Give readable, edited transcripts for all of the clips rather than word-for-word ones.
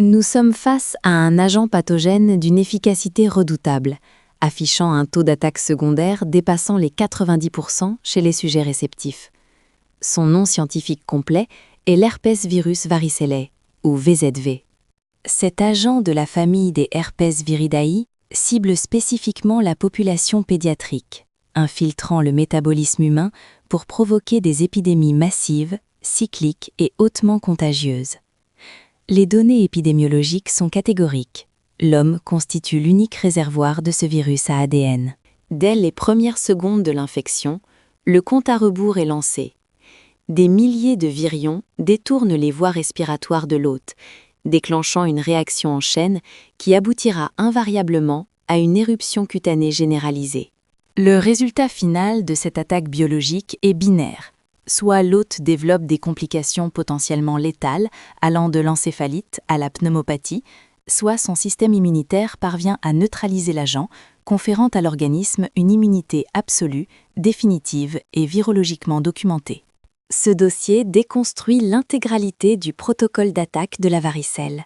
Nous sommes face à un agent pathogène d'une efficacité redoutable, affichant un taux d'attaque secondaire dépassant les 90% chez les sujets réceptifs. Son nom scientifique complet est l'herpès virus varicella, ou VZV. Cet agent de la famille des Herpes viridae cible spécifiquement la population pédiatrique, infiltrant le métabolisme humain pour provoquer des épidémies massives, cycliques et hautement contagieuses. Les données épidémiologiques sont catégoriques. L'homme constitue l'unique réservoir de ce virus à ADN. Dès les premières secondes de l'infection, le compte à rebours est lancé. Des milliers de virions détournent les voies respiratoires de l'hôte, déclenchant une réaction en chaîne qui aboutira invariablement à une éruption cutanée généralisée. Le résultat final de cette attaque biologique est binaire. Soit l'hôte développe des complications potentiellement létales, allant de l'encéphalite à la pneumopathie, soit son système immunitaire parvient à neutraliser l'agent, conférant à l'organisme une immunité absolue, définitive et virologiquement documentée. Ce dossier déconstruit l'intégralité du protocole d'attaque de la varicelle,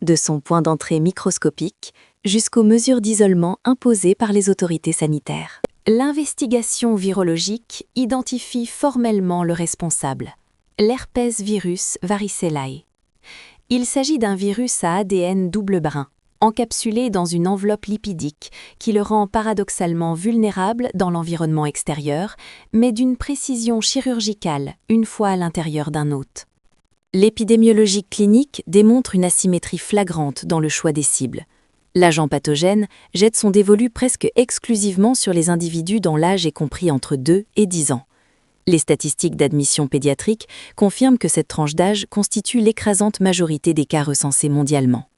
de son point d'entrée microscopique jusqu'aux mesures d'isolement imposées par les autorités sanitaires. L'investigation virologique identifie formellement le responsable, l'herpès virus varicellae. Il s'agit d'un virus à ADN double brin, encapsulé dans une enveloppe lipidique qui le rend paradoxalement vulnérable dans l'environnement extérieur, mais d'une précision chirurgicale une fois à l'intérieur d'un hôte. L'épidémiologie clinique démontre une asymétrie flagrante dans le choix des cibles. L'agent pathogène jette son dévolu presque exclusivement sur les individus dont l'âge est compris entre 2 et 10 ans. Les statistiques d'admission pédiatrique confirment que cette tranche d'âge constitue l'écrasante majorité des cas recensés mondialement.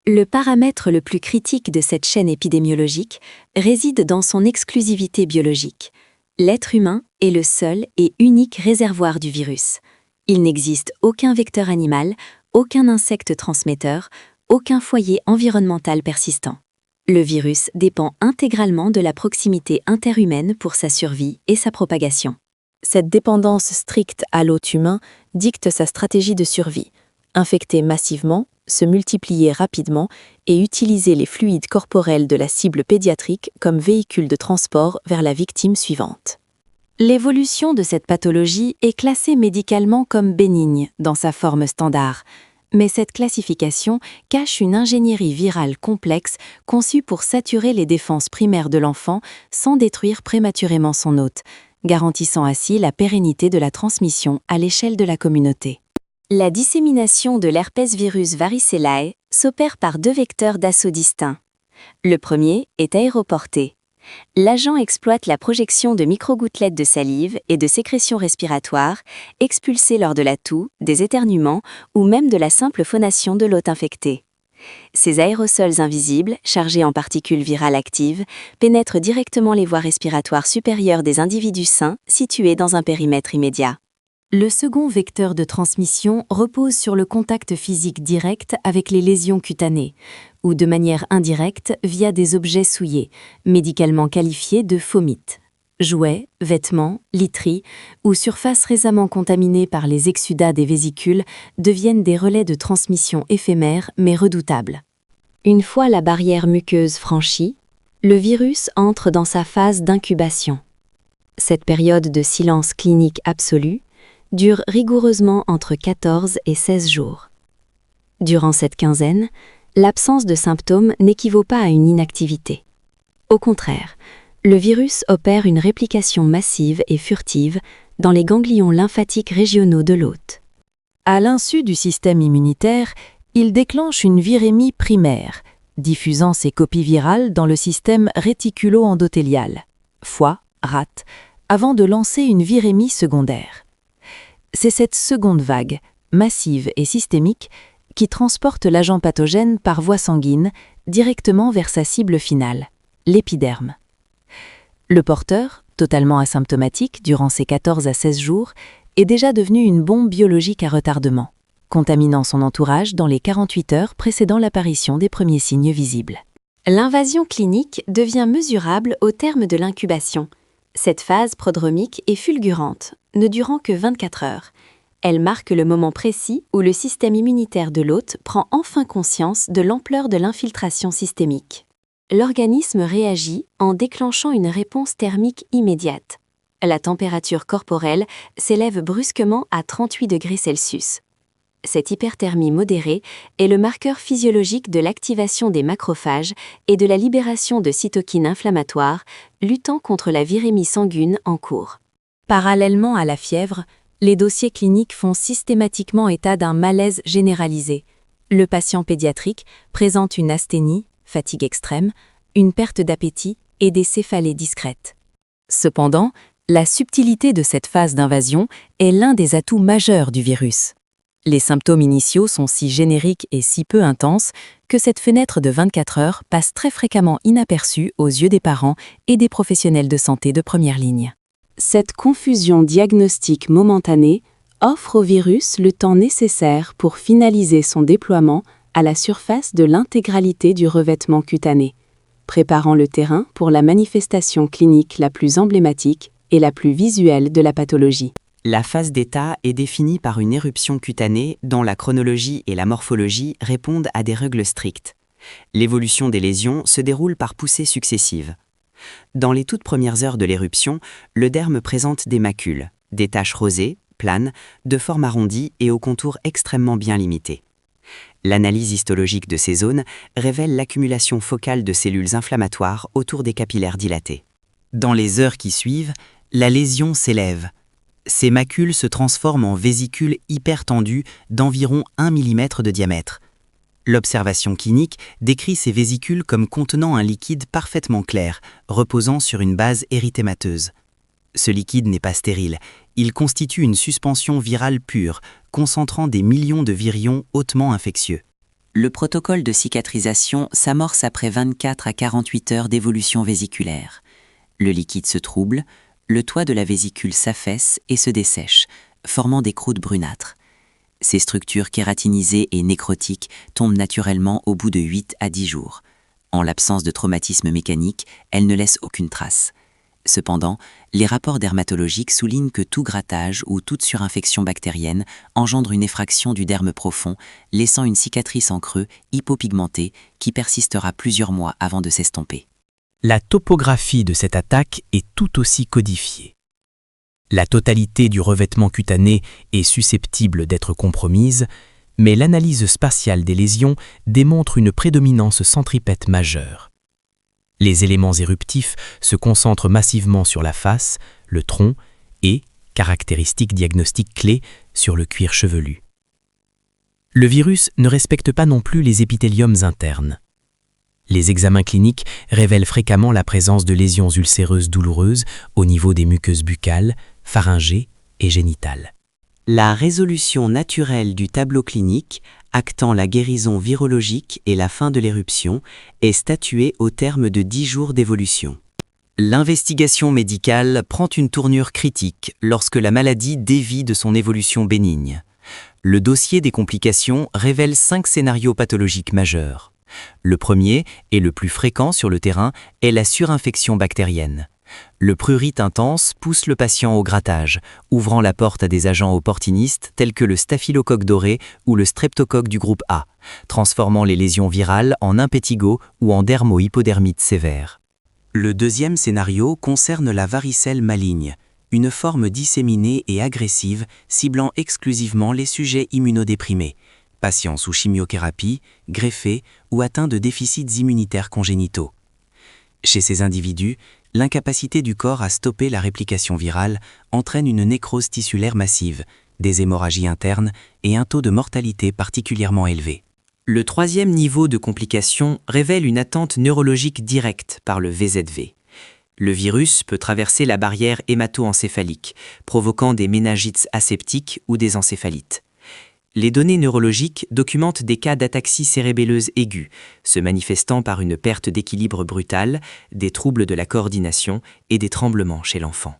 Le paramètre le plus critique de cette chaîne épidémiologique réside dans son exclusivité biologique. L'être humain est le seul et unique réservoir du virus. Il n'existe aucun vecteur animal, aucun insecte transmetteur, aucun foyer environnemental persistant. Le virus dépend intégralement de la proximité interhumaine pour sa survie et sa propagation. Cette dépendance stricte à l'hôte humain dicte sa stratégie de survie. Infecter massivement, se multiplier rapidement et utiliser les fluides corporels de la cible pédiatrique comme véhicule de transport vers la victime suivante. L'évolution de cette pathologie est classée médicalement comme bénigne dans sa forme standard, mais cette classification cache une ingénierie virale complexe conçue pour saturer les défenses primaires de l'enfant sans détruire prématurément son hôte, garantissant ainsi la pérennité de la transmission à l'échelle de la communauté. La dissémination de l'herpès virus varicellae s'opère par 2 vecteurs d'assaut distincts. Le premier est aéroporté. L'agent exploite la projection de microgouttelettes de salive et de sécrétions respiratoires expulsées lors de la toux, des éternuements ou même de la simple phonation de l'hôte infecté. Ces aérosols invisibles, chargés en particules virales actives, pénètrent directement les voies respiratoires supérieures des individus sains situés dans un périmètre immédiat. Le second vecteur de transmission repose sur le contact physique direct avec les lésions cutanées, ou de manière indirecte via des objets souillés, médicalement qualifiés de fomites. Jouets, vêtements, literies ou surfaces récemment contaminées par les exsudats des vésicules deviennent des relais de transmission éphémères mais redoutables. Une fois la barrière muqueuse franchie, le virus entre dans sa phase d'incubation. Cette période de silence clinique absolu dure rigoureusement entre 14 et 16 jours. Durant cette quinzaine, l'absence de symptômes n'équivaut pas à une inactivité. Au contraire, le virus opère une réplication massive et furtive dans les ganglions lymphatiques régionaux de l'hôte. À l'insu du système immunitaire, il déclenche une virémie primaire, diffusant ses copies virales dans le système réticulo-endothélial, foie, rate, avant de lancer une virémie secondaire. C'est cette seconde vague, massive et systémique, qui transporte l'agent pathogène par voie sanguine directement vers sa cible finale, l'épiderme. Le porteur, totalement asymptomatique durant ces 14 à 16 jours, est déjà devenu une bombe biologique à retardement, contaminant son entourage dans les 48 heures précédant l'apparition des premiers signes visibles. L'invasion clinique devient mesurable au terme de l'incubation. Cette phase prodromique est fulgurante, ne durant que 24 heures. Elle marque le moment précis où le système immunitaire de l'hôte prend enfin conscience de l'ampleur de l'infiltration systémique. L'organisme réagit en déclenchant une réponse thermique immédiate. La température corporelle s'élève brusquement à 38 degrés Celsius. Cette hyperthermie modérée est le marqueur physiologique de l'activation des macrophages et de la libération de cytokines inflammatoires, luttant contre la virémie sanguine en cours. Parallèlement à la fièvre, les dossiers cliniques font systématiquement état d'un malaise généralisé. Le patient pédiatrique présente une asthénie, fatigue extrême, une perte d'appétit et des céphalées discrètes. Cependant, la subtilité de cette phase d'invasion est l'un des atouts majeurs du virus. Les symptômes initiaux sont si génériques et si peu intenses que cette fenêtre de 24 heures passe très fréquemment inaperçue aux yeux des parents et des professionnels de santé de première ligne. Cette confusion diagnostique momentanée offre au virus le temps nécessaire pour finaliser son déploiement à la surface de l'intégralité du revêtement cutané, préparant le terrain pour la manifestation clinique la plus emblématique et la plus visuelle de la pathologie. La phase d'état est définie par une éruption cutanée dont la chronologie et la morphologie répondent à des règles strictes. L'évolution des lésions se déroule par poussées successives. Dans les toutes premières heures de l'éruption, le derme présente des macules, des taches rosées, planes, de forme arrondie et aux contours extrêmement bien limités. L'analyse histologique de ces zones révèle l'accumulation focale de cellules inflammatoires autour des capillaires dilatés. Dans les heures qui suivent, la lésion s'élève. Ces macules se transforment en vésicules hypertendues d'environ 1 mm de diamètre. L'observation clinique décrit ces vésicules comme contenant un liquide parfaitement clair, reposant sur une base érythémateuse. Ce liquide n'est pas stérile, il constitue une suspension virale pure, concentrant des millions de virions hautement infectieux. Le protocole de cicatrisation s'amorce après 24 à 48 heures d'évolution vésiculaire. Le liquide se trouble, le toit de la vésicule s'affaisse et se dessèche, formant des croûtes brunâtres. Ces structures kératinisées et nécrotiques tombent naturellement au bout de 8 à 10 jours. En l'absence de traumatisme mécanique, elles ne laissent aucune trace. Cependant, les rapports dermatologiques soulignent que tout grattage ou toute surinfection bactérienne engendre une effraction du derme profond, laissant une cicatrice en creux hypopigmentée qui persistera plusieurs mois avant de s'estomper. La topographie de cette attaque est tout aussi codifiée. La totalité du revêtement cutané est susceptible d'être compromise, mais l'analyse spatiale des lésions démontre une prédominance centripète majeure. Les éléments éruptifs se concentrent massivement sur la face, le tronc et, caractéristique diagnostique clé, sur le cuir chevelu. Le virus ne respecte pas non plus les épithéliums internes. Les examens cliniques révèlent fréquemment la présence de lésions ulcéreuses douloureuses au niveau des muqueuses buccales, pharyngées et génitales. La résolution naturelle du tableau clinique, actant la guérison virologique et la fin de l'éruption, est statuée au terme de 10 jours d'évolution. L'investigation médicale prend une tournure critique lorsque la maladie dévie de son évolution bénigne. Le dossier des complications révèle 5 scénarios pathologiques majeurs. Le premier, et le plus fréquent sur le terrain, est la surinfection bactérienne. Le prurite intense pousse le patient au grattage, ouvrant la porte à des agents opportunistes tels que le staphylocoque doré ou le streptocoque du groupe A, transformant les lésions virales en impétigo ou en dermo-hypodermite sévère. Le deuxième scénario concerne la varicelle maligne, une forme disséminée et agressive ciblant exclusivement les sujets immunodéprimés, patients sous chimiothérapie, greffés ou atteints de déficits immunitaires congénitaux. Chez ces individus, l'incapacité du corps à stopper la réplication virale entraîne une nécrose tissulaire massive, des hémorragies internes et un taux de mortalité particulièrement élevé. Le troisième niveau de complication révèle une attente neurologique directe par le VZV. Le virus peut traverser la barrière hémato-encéphalique, provoquant des méningites aseptiques ou des encéphalites. Les données neurologiques documentent des cas d'ataxie cérébelleuse aiguë, se manifestant par une perte d'équilibre brutale, des troubles de la coordination et des tremblements chez l'enfant.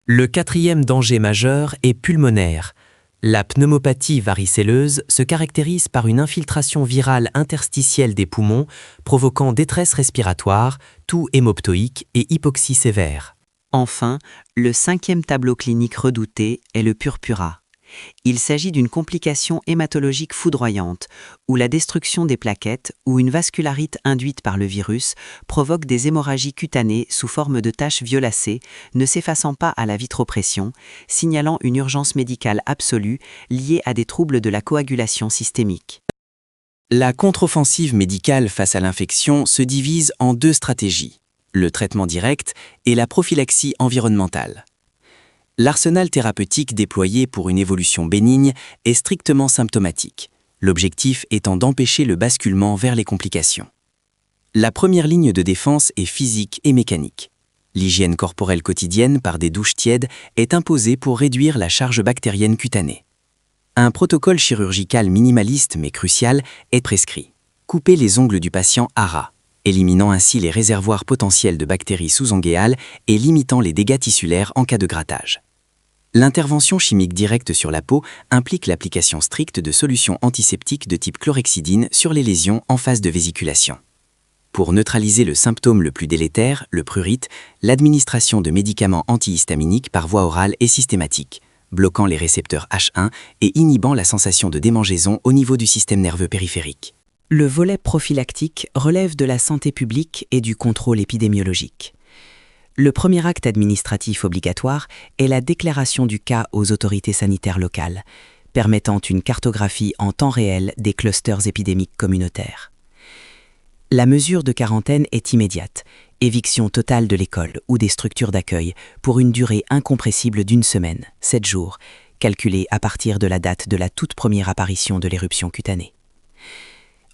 Le quatrième danger majeur est pulmonaire. La pneumopathie varicelleuse se caractérise par une infiltration virale interstitielle des poumons, provoquant détresse respiratoire, toux hémoptoïque et hypoxie sévère. Enfin, le cinquième tableau clinique redouté est le purpura. Il s'agit d'une complication hématologique foudroyante, où la destruction des plaquettes ou une vascularite induite par le virus provoque des hémorragies cutanées sous forme de taches violacées, ne s'effaçant pas à la vitropression, signalant une urgence médicale absolue liée à des troubles de la coagulation systémique. La contre-offensive médicale face à l'infection se divise en deux stratégies, le traitement direct et la prophylaxie environnementale. L'arsenal thérapeutique déployé pour une évolution bénigne est strictement symptomatique, l'objectif étant d'empêcher le basculement vers les complications. La première ligne de défense est physique et mécanique. L'hygiène corporelle quotidienne par des douches tièdes est imposée pour réduire la charge bactérienne cutanée. Un protocole chirurgical minimaliste mais crucial est prescrit. Couper les ongles du patient à ras, éliminant ainsi les réservoirs potentiels de bactéries sous-onguéales et limitant les dégâts tissulaires en cas de grattage. L'intervention chimique directe sur la peau implique l'application stricte de solutions antiseptiques de type chlorhexidine sur les lésions en phase de vésiculation. Pour neutraliser le symptôme le plus délétère, le prurite, l'administration de médicaments antihistaminiques par voie orale est systématique, bloquant les récepteurs H1 et inhibant la sensation de démangeaison au niveau du système nerveux périphérique. Le volet prophylactique relève de la santé publique et du contrôle épidémiologique. Le premier acte administratif obligatoire est la déclaration du cas aux autorités sanitaires locales, permettant une cartographie en temps réel des clusters épidémiques communautaires. La mesure de quarantaine est immédiate, éviction totale de l'école ou des structures d'accueil pour une durée incompressible d'1 semaine, 7 jours, calculée à partir de la date de la toute première apparition de l'éruption cutanée.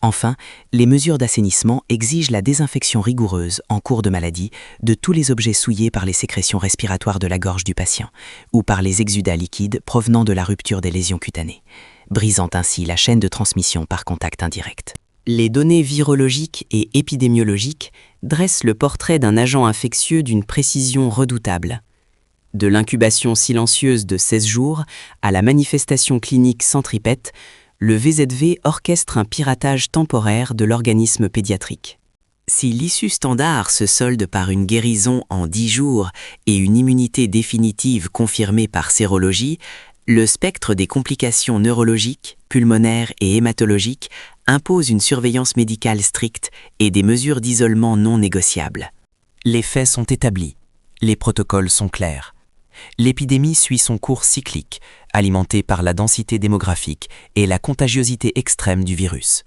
Enfin, les mesures d'assainissement exigent la désinfection rigoureuse en cours de maladie de tous les objets souillés par les sécrétions respiratoires de la gorge du patient ou par les exudats liquides provenant de la rupture des lésions cutanées, brisant ainsi la chaîne de transmission par contact indirect. Les données virologiques et épidémiologiques dressent le portrait d'un agent infectieux d'une précision redoutable. De l'incubation silencieuse de 16 jours à la manifestation clinique centripète, le VZV orchestre un piratage temporaire de l'organisme pédiatrique. Si l'issue standard se solde par une guérison en 10 jours et une immunité définitive confirmée par sérologie, le spectre des complications neurologiques, pulmonaires et hématologiques impose une surveillance médicale stricte et des mesures d'isolement non négociables. Les faits sont établis, les protocoles sont clairs. L'épidémie suit son cours cyclique, alimenté par la densité démographique et la contagiosité extrême du virus.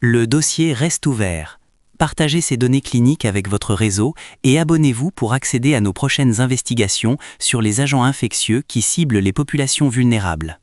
Le dossier reste ouvert. Partagez ces données cliniques avec votre réseau et abonnez-vous pour accéder à nos prochaines investigations sur les agents infectieux qui ciblent les populations vulnérables.